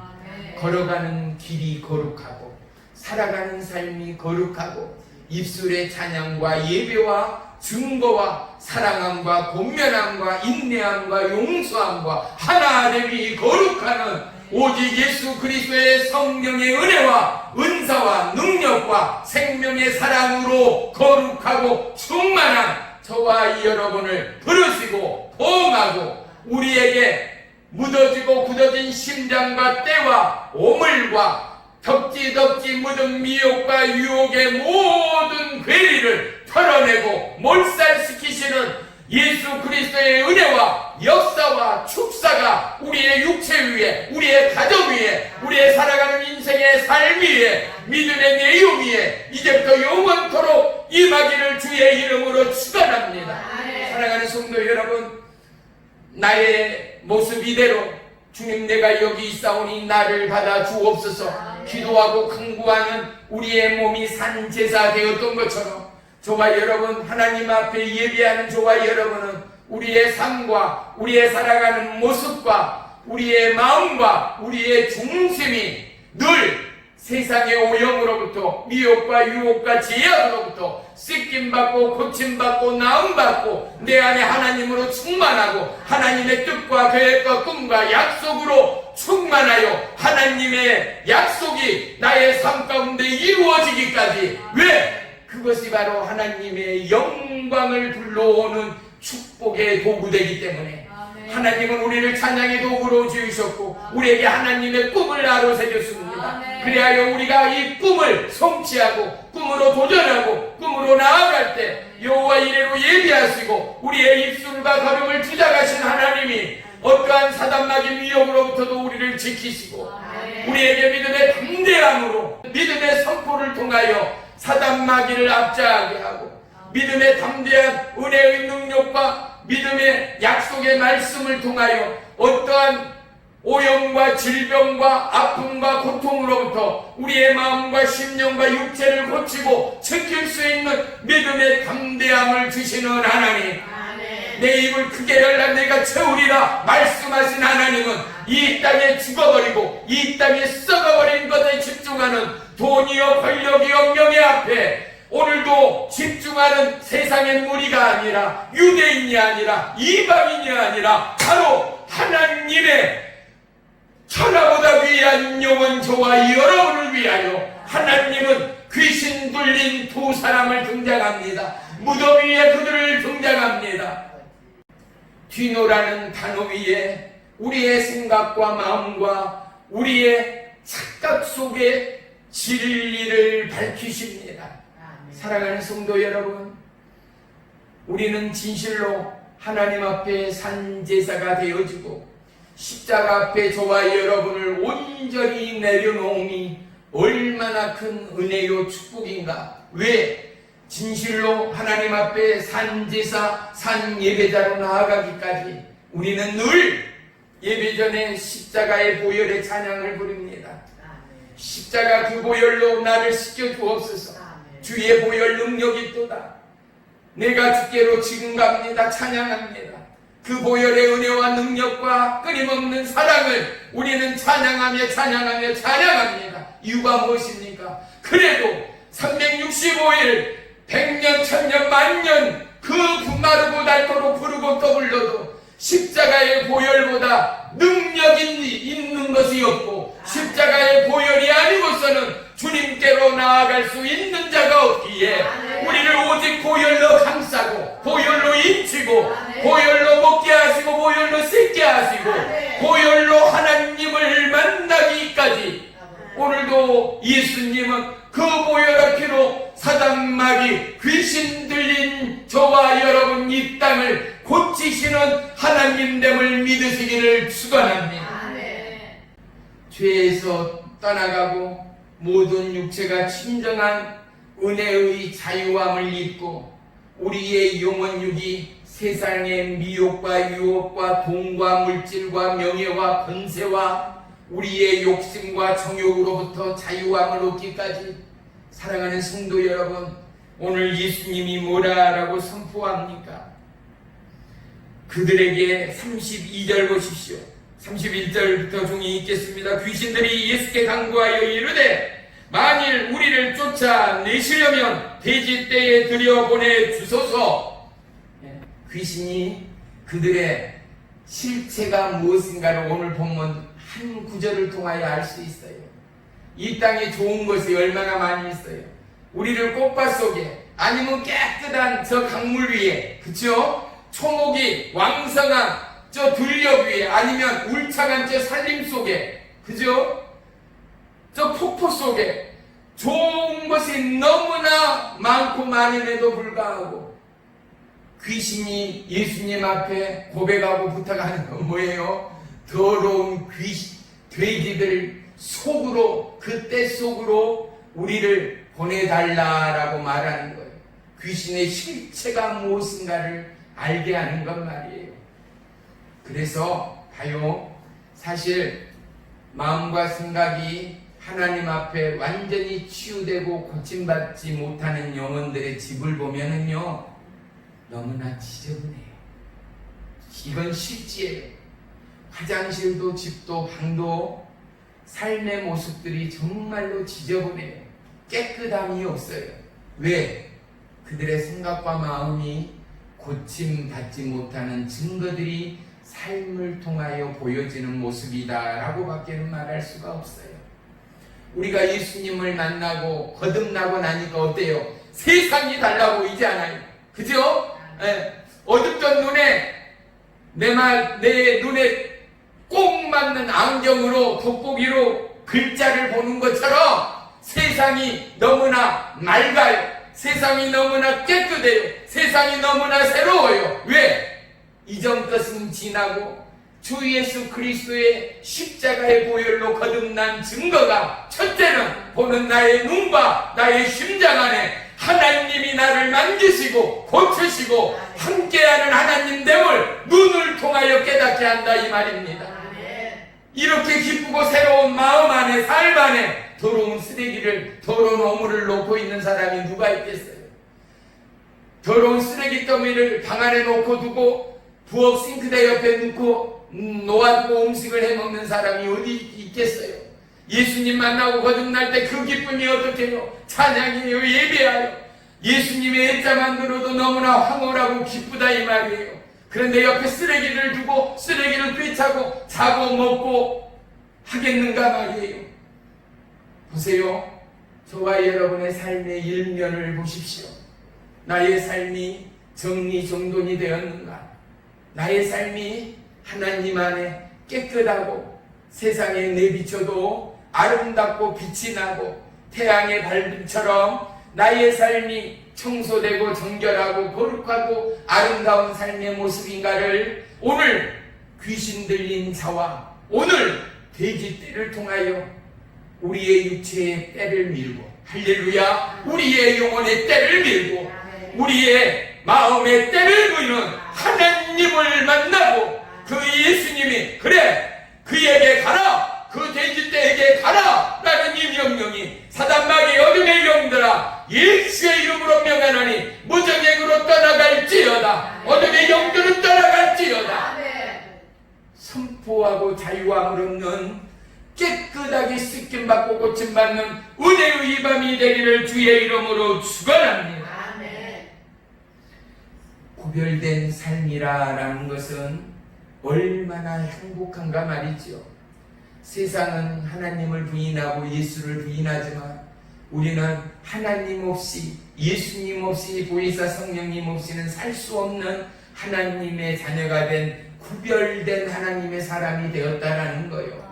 [SPEAKER 1] 걸어가는 길이 거룩하고 살아가는 삶이 거룩하고 입술의 찬양과 예배와 증거와 사랑함과 권면함과 인내함과 용서함과 하나됨이 거룩하는 오직 예수 그리스도의 성령의 은혜와 은사와 능력과 생명의 사랑으로 거룩하고 충만한 저와 여러분을 부르시고 보응하고 우리에게 묻어지고 굳어진 심장과 때와 오물과 덕지 묻은 미혹과 유혹의 모든 괴리를 털어내고 몰살시키시는 예수 그리스도의 은혜와 역사와 축사가 우리의 육체 위에, 우리의 가정 위에, 우리의 살아가는 인생의 삶 위에, 믿음의 내용 위에 이제부터 영원토록 임하기를 주의 이름으로 축원합니다. 사랑하는 성도 여러분, 나의 모습 이대로 주님 내가 여기 있사오니 나를 받아 주옵소서 기도하고 간구하는 우리의 몸이 산제사 되었던 것처럼 저와 여러분 하나님 앞에 예배하는 저와 여러분은 우리의 삶과 우리의 살아가는 모습과 우리의 마음과 우리의 중심이 늘 세상의 오염으로부터 미혹과 유혹과 제약으로부터 씻김받고 고침받고 나음받고 내 안에 하나님으로 충만하고 하나님의 뜻과 계획과 꿈과 약속으로 충만하여 하나님의 약속이 나의 삶 가운데 이루어지기까지 왜? 그것이 바로 하나님의 영광을 불러오는 축복의 도구되기 때문에 하나님은 우리를 찬양의 도구로 지으셨고 우리에게 하나님의 꿈을 나눠주셨습니다. 그리하여 우리가 이 꿈을 성취하고 꿈으로 도전하고 꿈으로 나아갈 때 여호와 이레로 예비하시고 우리의 입술과 걸음을 주장하신 하나님이 어떠한 사단마귀 미혹으로부터도 우리를 지키시고 우리에게 믿음의 담대함으로 믿음의 선포를 통하여 사단마귀를 압제하게 하고 믿음의 담대한 은혜의 능력과 믿음의 약속의 말씀을 통하여 어떠한 오염과 질병과 아픔과 고통으로부터 우리의 마음과 심령과 육체를 고치고 지킬 수 있는 믿음의 담대함을 주시는 하나님, 내 입을 크게 열라 내가 채우리라 말씀하신 하나님은 이 땅에 죽어버리고 이 땅에 썩어버린 것에 집중하는 돈이요 권력이요 명예 앞에 오늘도 집중하는 세상의 무리가 아니라 유대인이 아니라 이방인이 아니라 바로 하나님의 천하보다 위한 영혼 저와 여러분을 위하여 하나님은 귀신 들린 두 사람을 등장합니다. 무덤 위에 그들을 등장합니다. 뒤노라는 단어 위에 우리의 생각과 마음과 우리의 착각 속에 진리를 밝히십니다. 사랑하는 성도 여러분, 우리는 진실로 하나님 앞에 산제사가 되어지고 십자가 앞에 저와 여러분을 온전히 내려놓음이 얼마나 큰 은혜요 축복인가. 왜? 진실로 하나님 앞에 산제사 산예배자로 나아가기까지 우리는 늘 예배 전에 십자가의 보혈의 찬양을 부릅니다. 십자가 그 보혈로 나를 씻겨 주옵소서. 주의 보혈 능력이 있도다. 내가 주께로 지금 갑니다. 찬양합니다. 그 보혈의 은혜와 능력과 끊임없는 사랑을 우리는 찬양합니다. 이유가 무엇입니까? 그래도 365일 100년, 1000년, 만년 그 마르고 닳도록 부르고 떠불러도 십자가의 보혈보다 능력이 있는 것이 없고 십자가의 보혈이 아니고서는 주님께로 나아갈 수 있는 자가 없기에 우리를 오직 보혈로 감싸고 보혈로 인치고 보혈로 먹게 하시고 보혈로 씻게 하시고 보혈로 하나님을 만나 하나님, 저와 여러분 이 땅을 고치시는 하나님됨을 믿으시기를 축원합니다. 죄에서 떠나가고 모든 육체가 진정한 은혜의 자유함을 입고 우리의 영혼육이 세상의 미혹과 유혹과 돈과 물질과 명예와 권세와 우리의 욕심과 정욕으로부터 자유함을 얻기까지, 사랑하는 성도 여러분, 오늘 예수님이 뭐라라고 선포합니까? 그들에게 32절 보십시오. 31절부터 종이 읽겠습니다. 귀신들이 예수께 간구하여 이르되 만일 우리를 쫓아내시려면 돼지떼에 들여보내 주소서. 귀신이 그들의 실체가 무엇인가를 오늘 본문 한 구절을 통하여 알 수 있어요. 이 땅에 좋은 것이 얼마나 많이 있어요. 우리를 꽃밭 속에, 아니면 깨끗한 저 강물 위에, 그쵸? 초목이 왕성한 저 들녘 위에, 아니면 울창한 저 산림 속에, 그죠? 저 폭포 속에 좋은 것이 너무나 많고 많음에도 불구하고 귀신이 예수님 앞에 고백하고 부탁하는 건 뭐예요? 더러운 돼지들 속으로, 그때 속으로 우리를 보내달라라고 말하는 거예요. 귀신의 실체가 무엇인가를 알게 하는 것 말이에요. 그래서 봐요, 사실 마음과 생각이 하나님 앞에 완전히 치유되고 고침받지 못하는 영혼들의 집을 보면은요, 너무나 지저분해요. 이건 실지예요. 화장실도 집도 방도 삶의 모습들이 정말로 지저분해요. 깨끗함이 없어요. 왜? 그들의 생각과 마음이 고침받지 못하는 증거들이 삶을 통하여 보여지는 모습이다 라고 밖에는 말할 수가 없어요. 우리가 예수님을 만나고 거듭나고 나니까 어때요? 세상이 달라 보이지 않아요? 그죠? 어둡던 눈에 내 눈에 꼭 맞는 안경으로, 돋보기로 글자를 보는 것처럼 세상이 너무나 맑아요. 세상이 너무나 깨끗해요. 세상이 너무나 새로워요. 왜? 이전 것은 지나고 주 예수 그리스도의 십자가의 보혈로 거듭난 증거가, 첫째는 보는 나의 눈과 나의 심장 안에 하나님이 나를 만지시고 고치시고 함께하는 하나님됨을 눈을 통하여 깨닫게 한다 이 말입니다. 이렇게 기쁘고 새로운 마음 안에, 삶 안에 더러운 쓰레기를, 더러운 오물을 놓고 있는 사람이 누가 있겠어요? 더러운 쓰레기 더미를 방 안에 놓고 두고 부엌 싱크대 옆에 놓고 놓아두고 음식을 해먹는 사람이 어디 있겠어요? 예수님 만나고 거듭날 때 그 기쁨이 어떻게요? 찬양이에요, 예배하여. 예수님의 애자만 들어도 너무나 황홀하고 기쁘다 이 말이에요. 그런데 옆에 쓰레기를 두고 쓰레기를 꿰차고 자고 먹고 하겠는가 말이에요. 보세요. 저와 여러분의 삶의 일면을 보십시오. 나의 삶이 정리정돈이 되었는가? 나의 삶이 하나님 안에 깨끗하고 세상에 내비쳐도 아름답고 빛이 나고 태양의 밝음처럼 나의 삶이 청소되고 정결하고 거룩하고 아름다운 삶의 모습인가를 오늘 귀신 들린 자와 오늘 돼지떼를 통하여 우리의 육체의 때를 밀고, 할렐루야, 우리의 영혼의 때를 밀고 우리의 마음의 때를 미는 하나님을 만나고 그 예수님이 그래 그에게 가라, 그 돼지떼에게 가라 라는 이 명령이 사단마귀 어둠의 영들아 예수의 이름으로 명하노니 무정행으로 떠나갈지어다. 어둠의 영들은 떠나갈지어다. 선포하고 자유함을 얻는 깨끗하게 씻김받고 고침받는 은혜의 이 밤이 되기를 주의 이름으로 축원합니다. 구별된 삶이라는 것은 얼마나 행복한가 말이죠. 세상은 하나님을 부인하고 예수를 부인하지만 우리는 하나님 없이, 예수님 없이, 보혜사 성령님 없이는 살 수 없는 하나님의 자녀가 된 구별된 하나님의 사람이 되었다라는 거예요.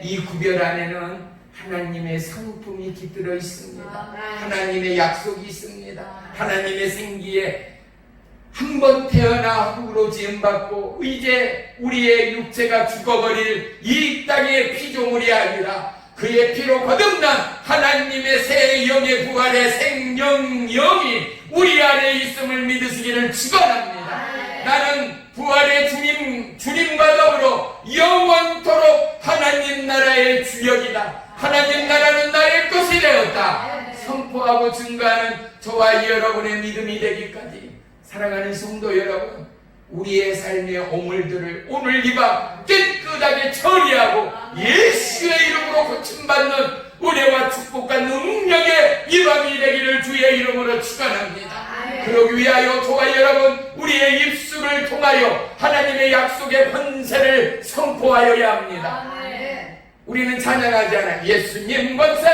[SPEAKER 1] 이 구별 안에는 하나님의 성품이 깃들어 있습니다. 하나님의 약속이 있습니다. 하나님의 생기에 한 번 태어나 흙으로 지음받고 이제 우리의 육체가 죽어버릴 이 땅의 피조물이 아니라 그의 피로 거듭난 하나님의 새 영의 부활의 생명영이 우리 안에 있음을 믿으시기를 축원합니다. 나는 부활의 주님과 더불어 영원토록 하나님 나라의 주역이다. 하나님 나라는 나의 것이 되었다. 선포하고 증거하는 저와 여러분의 믿음이 되기까지 사랑하는 성도 여러분, 우리의 삶의 오물들을 오늘 이 밤 깨끗하게 처리하고 예수의 이름으로 고침받는 은혜와 축복과 능력의 이 밤이 되기를 주의 이름으로 축원합니다. 그러기 위하여 저와 여러분 우리의 입술을 통하여 하나님의 약속의 권세를 선포하여야 합니다. 우리는 찬양하지 않아. 예수님 권세,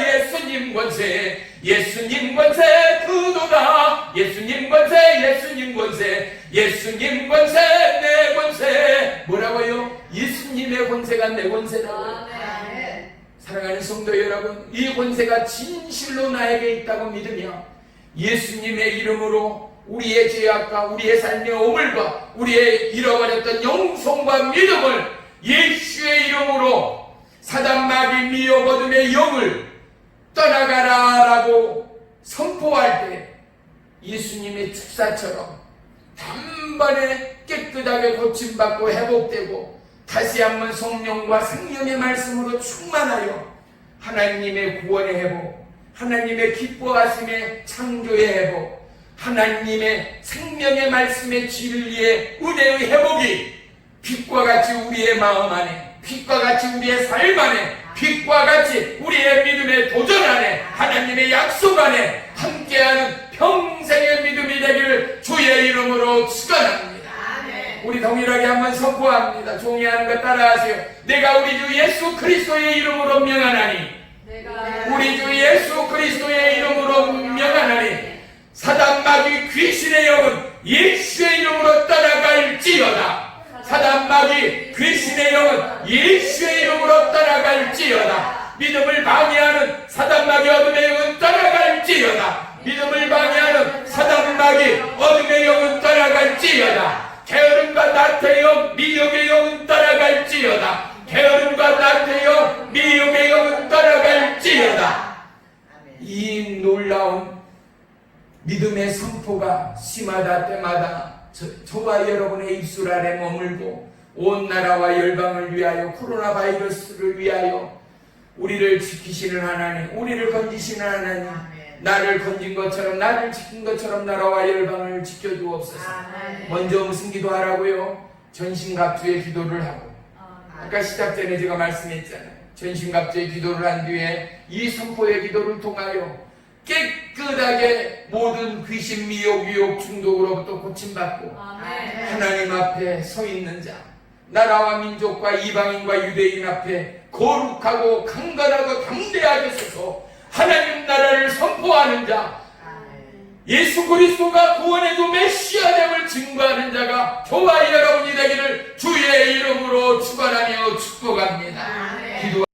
[SPEAKER 1] 예수님 권세, 예수님 권세 그도다. 예수님 권세, 예수님 권세, 예수님 권세, 내 권세. 뭐라고요? 예수님의 권세가 내 권세라고요. 사랑하는 성도 여러분, 이 권세가 진실로 나에게 있다고 믿으며 예수님의 이름으로 우리의 죄악과 우리의 삶의 오물과 우리의 잃어버렸던 영성과 믿음을 예수의 이름으로 사단 마귀 미혹 어둠의 영을 떠나가라 라고 선포할 때 예수님의 축사처럼 단번에 깨끗하게 고침받고 회복되고 다시 한번 성령과 생명의 말씀으로 충만하여 하나님의 구원의 회복, 하나님의 기뻐하심의 창조의 회복, 하나님의 생명의 말씀의 진리의 은혜의 회복이 빛과 같이 우리의 마음 안에, 빛과 같이 우리의 삶 안에, 빛과 같이 우리의 믿음의 도전 안에, 하나님의 약속 안에 함께하는 평생의 믿음이 되기를 주의 이름으로 축원합니다. 우리 동일하게 한번 선포합니다. 종이 하는 것 따라하세요. 내가 우리 주 예수 그리스도의 이름으로 명하나니, 우리 주 예수 그리스도의 이름으로 명하나니 사단 마귀 귀신의 영은 예수의 이름으로 떠나갈지어다. 사단 마귀 귀신의 영은 예수의 이름으로 떠나갈지어다. 믿음을 방해하는 사단 마귀 어둠의 영은 떠나갈지어다. 믿음을 방해하는 사단 마귀 어둠의 영은 떠나갈지어다. 게으름과 나태의 영, 미혹의 영은 떠나갈지어다. 게으름과 나태의 영, 미혹의 영은 떠나갈지어다. 이 놀라운 믿음의 선포가 시마다 때마다 저와 여러분의 입술 아래 머물고 온 나라와 열방을 위하여 코로나 바이러스를 위하여 우리를 지키시는 하나님, 우리를 건지시는 하나님, 나를 건진 것처럼 나를 지킨 것처럼 나라와 열방을 지켜주옵소서. 먼저 무슨 기도하라고요? 전신갑주의 기도를 하고, 아까 시작 전에 제가 말씀했잖아요. 전신갑주의 기도를 한 뒤에 이 선포의 기도를 통하여 깨끗하게 모든 귀신, 미혹, 유혹, 중독으로부터 고침받고 하나님 앞에 서 있는 자, 나라와 민족과 이방인과 유대인 앞에 거룩하고 강건하고 담대하게 서서 하나님 나라를 선포하는 자, 예수 그리스도가 구원의 메시아됨을 증거하는 자가 저와 여러분이 되기를 주의 이름으로 축원하며 축복합니다. 기도